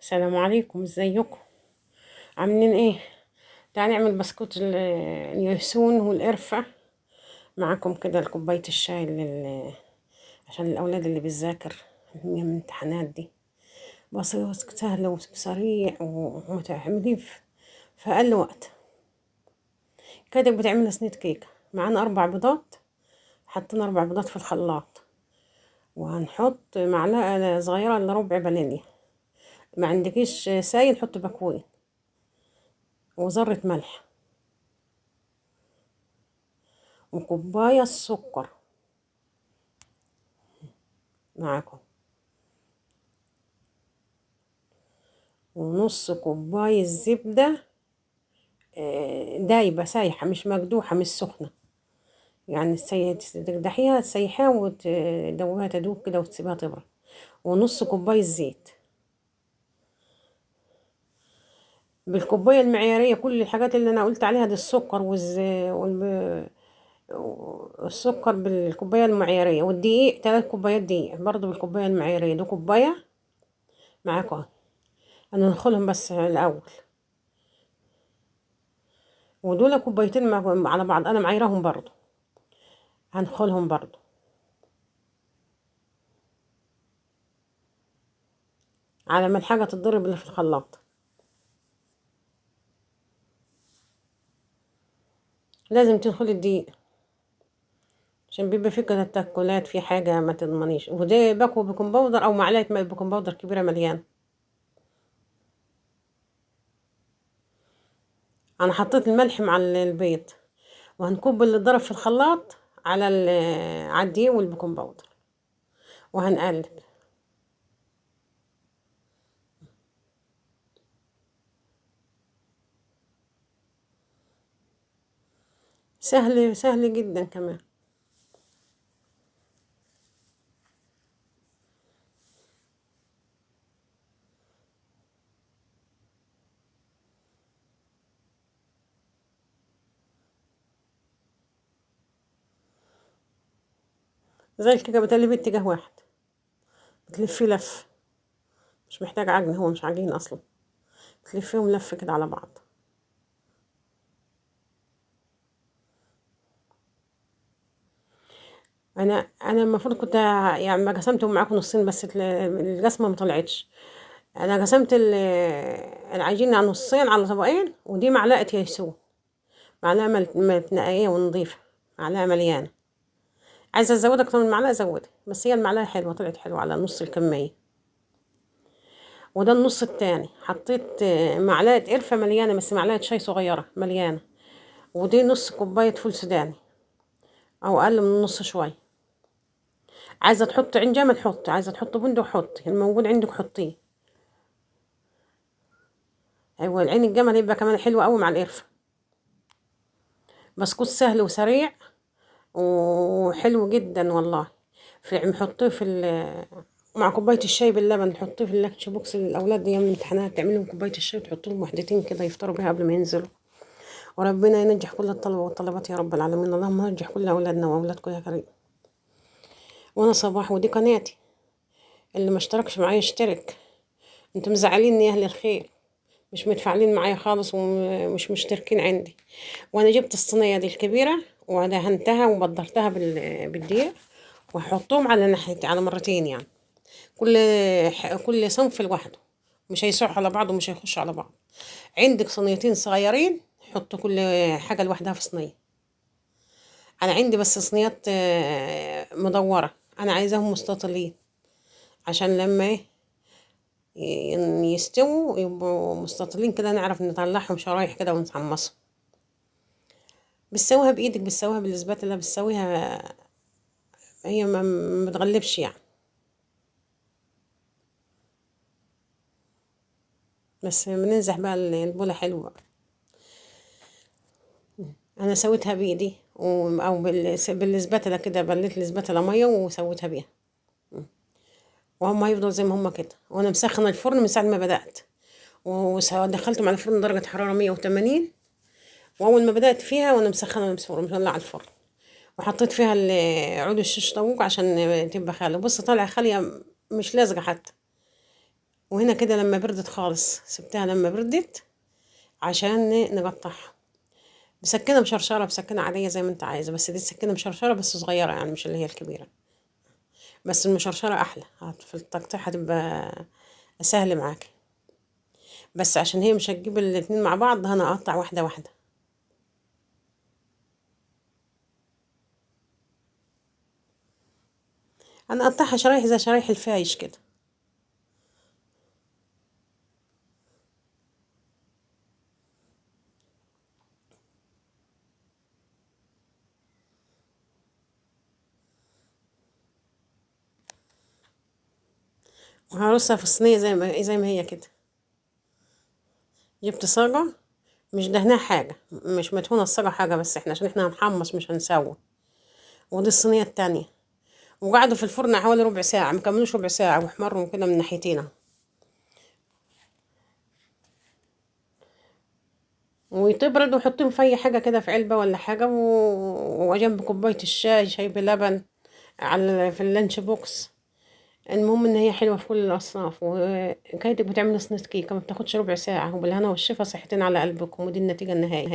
السلام عليكم، ازيكم؟ عاملين ايه؟ تعالى نعمل بسكوت اليانسون والقرفة. معاكم كده كوباية الشاي عشان الأولاد اللي بتذاكر من الامتحانات دي. بسيط سهل وسريع ومتعملين في أقل وقت. كده بتعمل صينية كيكة. معانا 4 بيضات، حطينا 4 بيضات في الخلاط، وهنحط معلقة صغيرة إلا ربع فانيليا. ما عندكيش سايل حط بكوين، وذرة ملح، وكوباية السكر معاكم، ونص كوباية زبدة دايبة سايحة، مش مقدوحة، مش سخنة. يعني تقدحيها تسيحيها وتدوبها تدوب كده وتسيبها تبرد. ونص كوباية زيت. بالكوباية المعيارية كل الحاجات اللي أنا قلت عليها دي، السكر والسكر بالكوباية المعيارية، والدقيق 3 كوبايات دقيق برضو بالكوباية المعيارية. دي كوباية معاكم. أنا ندخلهم بس الأول، ودول كوبايتين على بعض أنا معايرهم برضو. هندخلهم برضو على ما الحاجة تتضرب اللي في الخلاط. لازم تدخل الدقيق عشان بيبقى فيه كده تاكلات في حاجة ما تضمنيش. وده باكو بيكنج باودر أو معلقة بيكنج باودر كبيرة مليانة. أنا حطيت الملح مع البيض، وهنكب اللي اتضرب في الخلاط على الدقيق والبيكنج باودر، وهنقلب. سهل سهل جدا كمان. زي الكيكة بتقلبي اتجاه واحد، بتلفيه لف، مش محتاج عجن، هو مش عجين أصلا. تلفيهم لف كده على بعض. انا المفروض كنت يعني ما قسمتهم معاكم نصين، بس القسمه ما طلعتش. انا قسمت العجين على نصين على طبقين، ودي معلقه يايسو، معلقه متنقيه ونضيفه، معلقه مليانه. عايزه ازود اكتر من معلقه زودي، بس هي المعلقه حلوه، طلعت حلوه على نص الكميه. وده النص التاني حطيت معلقه قرفه مليانه، بس معلقه شاي صغيره مليانه. ودي نص كوبايه فول سوداني، او اقل من نص شويه. عايزه تحط عين جمل حطي، عايزه تحط بندق حطي، الموجود عندك حطيه. ايوه، العين الجمل يبقى كمان حلو قوي مع القرفه. بسكوت سهل وسريع وحلو جدا والله. نحطيه مع كوبايه الشاي باللبن، نحطيه في اللانش بوكس للاولاد ايام الامتحانات، تعمل لهم كوبايه الشاي وتحط لهم وحدتين كده يفطروا بيها قبل ما ينزلوا. وربنا ينجح كل الطلبه والطلبات يا رب العالمين. اللهم نجح كل اولادنا واولادكم يا كريم. وانا صباح، ودي قناتي، اللي ما اشتركش معايا اشترك. انتم مزعليني يا اهل الخير، مش متفاعلين معايا خالص ومش مشتركين عندي. وانا جبت الصينيه دي الكبيره ودهنتها وبدرتها بالدقيق، وهحطهم على ناحيتي على مرتين يعني. كل كل صنف لوحده، مش هيسوح على بعض ومش هيخش على بعض. عندك صينيتين صغيرين، حط كل حاجه لوحدها في صينيه. انا عندي بس صينيات مدوره، انا عايزاهم مستطيلين عشان لما يستووا يبقوا مستطيلين كده، نعرف نطلعهم شرايح كده ونحمصهم. بتسويها بايدك، بتسويها بالسباتلا، بتسويها، هي ما بتغلبش يعني. بس بننزح بقى البولة حلوة بقى. انا سويتها بايدي او بالسباتلا كده، بليت السباتلا ميه وسويتها بيها. وهم هيفضلوا زي ما هم كده. وانا مسخنه الفرن من ساعه ما بدات، ودخلتهم على الفرن درجه حراره 180. واول ما بدات فيها وانا مسخنه الفرن مولعه الفرن، وحطيت فيها عود الشيش طاووق عشان تبقى خاليه. بص طالعه خاليه، مش لازقه حتى. وهنا كده لما بردت خالص سبتها لما بردت عشان نقطعها بسكينة مشرشرة، بسكينة عادية زي ما انت عايزة، بس دي سكينة مشرشرة بس صغيرة يعني مش اللي هي الكبيرة، بس المشرشرة أحلى في التقطيع هتبقى سهل معاك. بس عشان هي مش هتجيب الاتنين مع بعض أنا أقطع واحدة واحدة. أنا أقطعها شرايح زي شرايح الفايش كده. وهرصها في الصينية زي ما هي كده. جبت صاجة مش دهناها حاجة، مش مدهونة الصاجة حاجة، بس احنا عشان احنا هنحمص مش هنسوي. ودي الصينية التانية، وقعدوا في الفرن حوالي ربع ساعة، مكملوش ربع ساعة، واحمروا كده من ناحيتين. وتبرد وحطيهم في أي حاجة كده، في علبة ولا حاجة، وجنب كوباية الشاي، شاي بلبن في اللانش بوكس. المهم ان هي حلوة في كل الأصناف، وكانت بتعمل صينية كيكة ما بتاخدش ربع ساعة، وبالهنا والشفا، صحتين على قلبكم، ودي النتيجة النهائية.